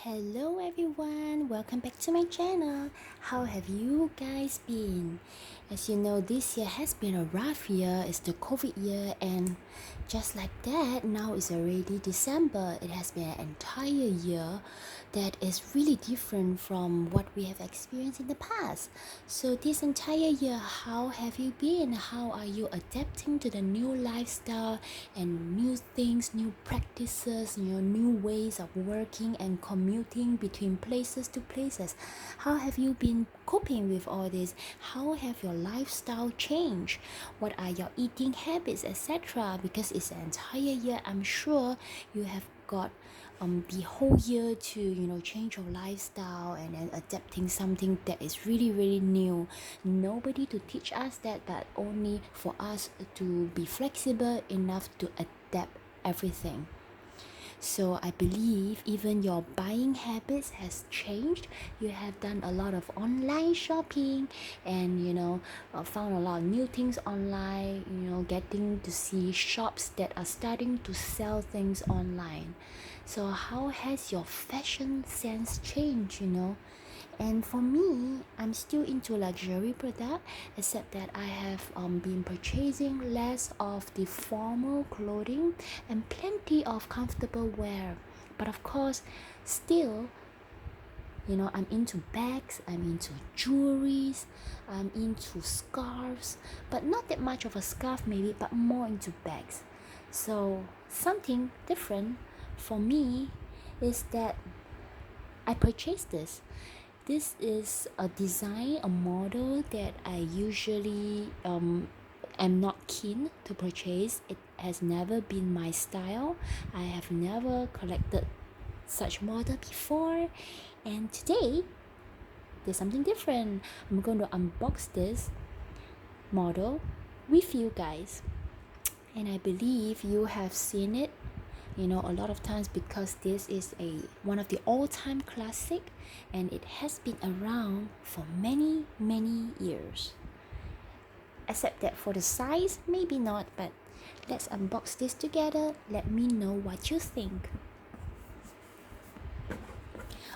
Hello everyone, welcome back to my channel. How have you guys been? As you know, this year has been a rough year. It's the COVID year, and just like that, now it's already December. It has been an entire year that is really different from what we have experienced in the past. So this entire year, how have you been? How are you adapting to the new lifestyle and new things, new practices, new ways of working and commuting between places to places? How have you been coping with all this? How have your lifestyle changed? What are your eating habits, etc.? Because it's an entire year, I'm sure you have got the whole year to change your lifestyle and then adapting something that is really new. Nobody to teach us that, but only for us to be flexible enough to adapt everything. So I believe even your buying habits has changed. You have done a lot of online shopping and found a lot of new things online, getting to see shops that are starting to sell things online. So how has your fashion sense changed? And for me, I'm still into luxury product, except that I have been purchasing less of the formal clothing and plenty of comfortable wear. But of course, still, I'm into bags, I'm into jewelries, I'm into scarves, but not that much of a scarf maybe, but more into bags. So something different for me is that I purchased this. This is a design, a model that I usually am not keen to purchase. It has never been my style. I have never collected such model before, and today there's something different. I'm going to unbox this model with you guys, and I believe you have seen it a lot of times, because this is one of the all-time classic, and it has been around for many years, except that for the size maybe not. But let's unbox this together. Let me know what you think.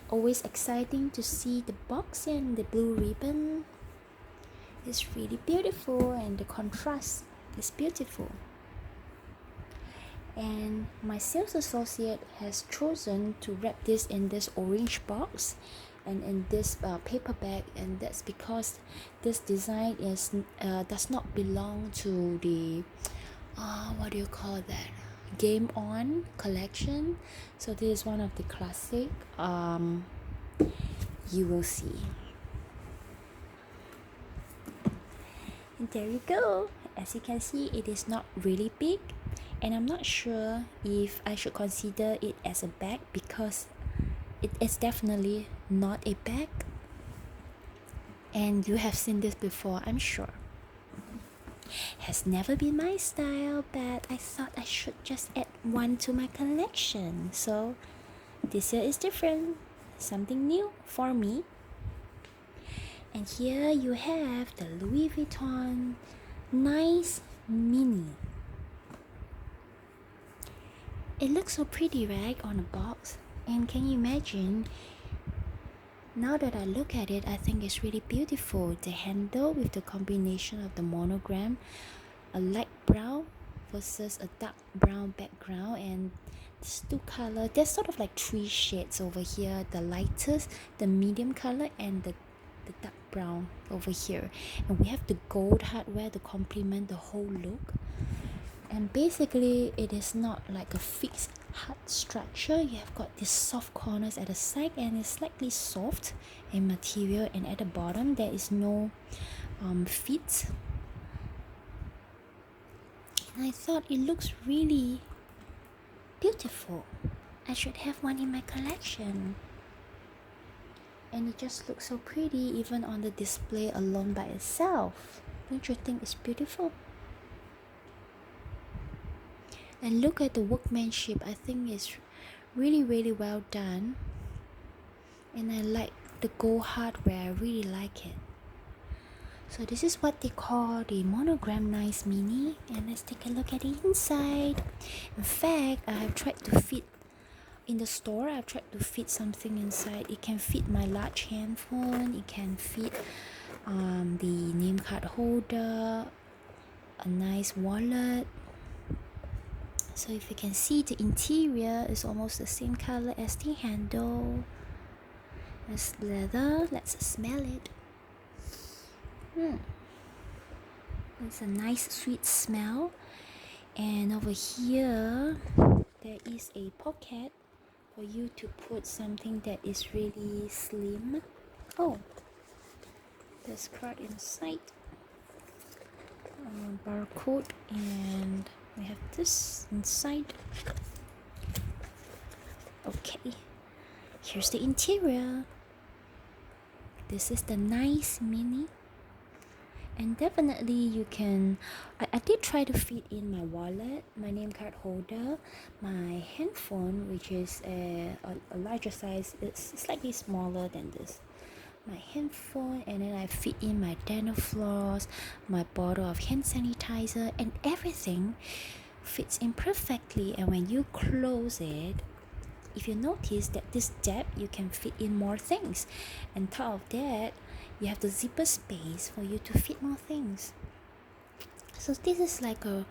Always exciting to see the box and the blue ribbon. It's really beautiful, and the contrast is beautiful. And my sales associate has chosen to wrap this in this orange box and in this paper bag, and that's because this design does not belong to the what do you call that, Game On collection. So this is one of the classic. You will see. And there you go. As you can see, it is not really big, and I'm not sure if I should consider it as a bag, because it is definitely not a bag, and you have seen this before, I'm sure. Has never been my style, but I thought I should just add one to my collection. So this year is different, something new for me. And here you have the Louis Vuitton Nice Mini. It looks so pretty, right, on the box? And can you imagine, now that I look at it, I think it's really beautiful. The handle with the combination of the monogram, a light brown versus a dark brown background, and these two color, there's sort of like three shades over here: the lightest, the medium color, and the dark brown over here. And we have the gold hardware to complement the whole look. And basically it is not like a fixed hard structure. You have got these soft corners at the side, and it's slightly soft in material, and at the bottom there is no fit. And I thought it looks really beautiful. I should have one in my collection. And it just looks so pretty even on the display alone by itself. Don't you think it's beautiful? And look at the workmanship. I think it's really well done, and I like the gold hardware. I really like it. So this is what they call the monogram Nice Mini, and let's take a look at the inside. In fact, I have tried to fit in the store I've tried to fit something inside. It can fit my large handphone, it can fit the name card holder, a nice wallet. So if you can see, the interior is almost the same color as the handle. It's leather. Let's smell it. It's a nice sweet smell. And over here there is a pocket for you to put something that is really slim. Oh, there's card inside, barcode, and we have this inside. Okay, here's the interior. This is the nice mini, and definitely you can I did try to fit in my wallet, my name card holder, my handphone, which is a larger size. It's slightly smaller than this, my handphone, and then I fit in my dental floss, my bottle of hand sanitizer, and everything fits in perfectly. And when you close it, if you notice that this depth, you can fit in more things. And top of that, you have the zipper space for you to fit more things. So this is like a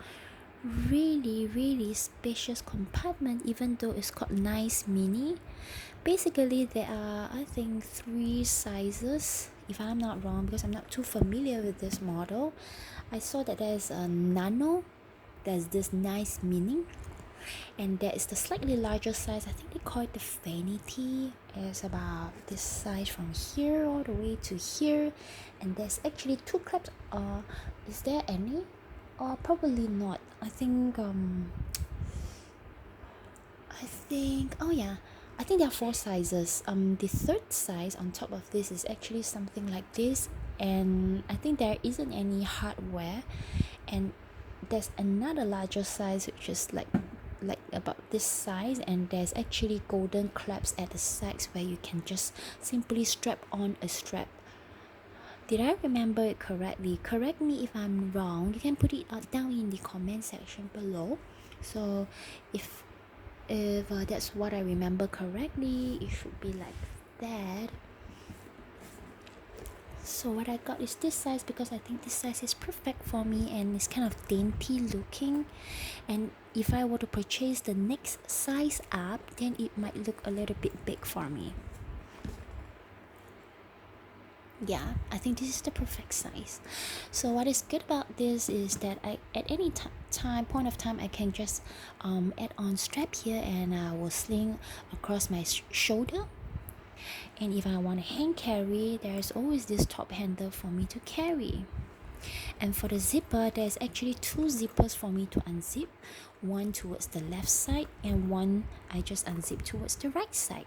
really spacious compartment, even though it's called nice mini. Basically there are, I think, 3 sizes, if I'm not wrong, because I'm not too familiar with this model. I saw that there's a nano, there's this nice mini, and there is the slightly larger size. I think they call it the vanity. It's about this size from here all the way to here, and there's actually 2 claps. Is there any? Probably not. I think oh yeah, I think there are 4 sizes. The 3rd size on top of this is actually something like this, and I think there isn't any hardware. And there's another larger size which is like about this size, and there's actually golden claps at the sides where you can just simply strap on a strap. Did I remember it correctly? Correct me if I'm wrong. You can put it down in the comment section below. So if that's what I remember correctly, it should be like that. So what I got is this size because I think this size is perfect for me, and it's kind of dainty looking. And if I were to purchase the next size up, then it might look a little bit big for me. Yeah, I think this is the perfect size. So what is good about this is that I, at any point of time, I can just add on strap here, and I will sling across my shoulder. And if I want to hand carry, there's always this top handle for me to carry. And for the zipper, there's actually 2 zippers for me to unzip, one towards the left side and one I just unzip towards the right side,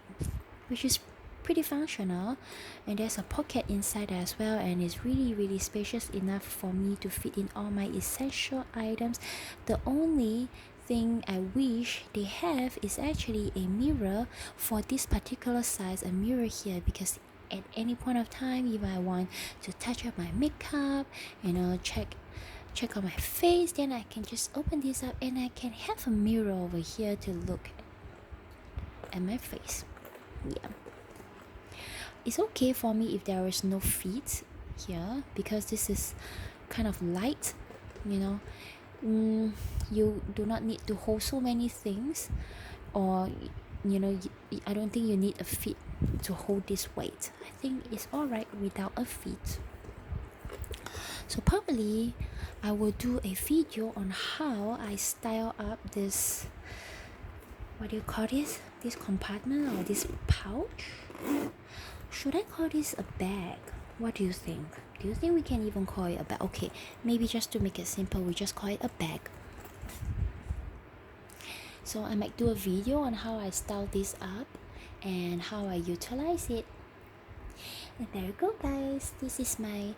which is pretty functional. And there's a pocket inside as well, and it's really spacious enough for me to fit in all my essential items. The only thing I wish they have is actually a mirror for this particular size, a mirror here, because at any point of time, if I want to touch up my makeup, check on my face, then I can just open this up and I can have a mirror over here to look at my face. Yeah, it's okay for me if there is no feet here, because this is kind of light, you do not need to hold so many things, or I don't think you need a feet to hold this weight. I think it's alright without a feet. So probably I will do a video on how I style up this, what do you call this compartment, or this pouch. Should I call this a bag? What do you think? Do you think we can even call it a bag? Okay, maybe just to make it simple, we just call it a bag. So I might do a video on how I style this up and how I utilize it. And there you go, guys. This is my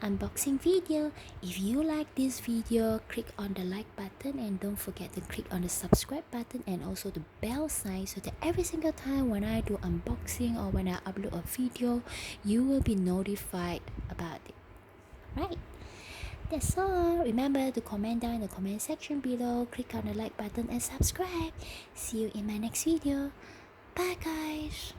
unboxing video. If you like this video, click on the like button, and don't forget to click on the subscribe button and also the bell sign, so that every single time when I do unboxing or when I upload a video, you will be notified about it. Right, That's all. Remember to comment down in the comment section below. Click on the like button and subscribe. See you in my next video. Bye guys.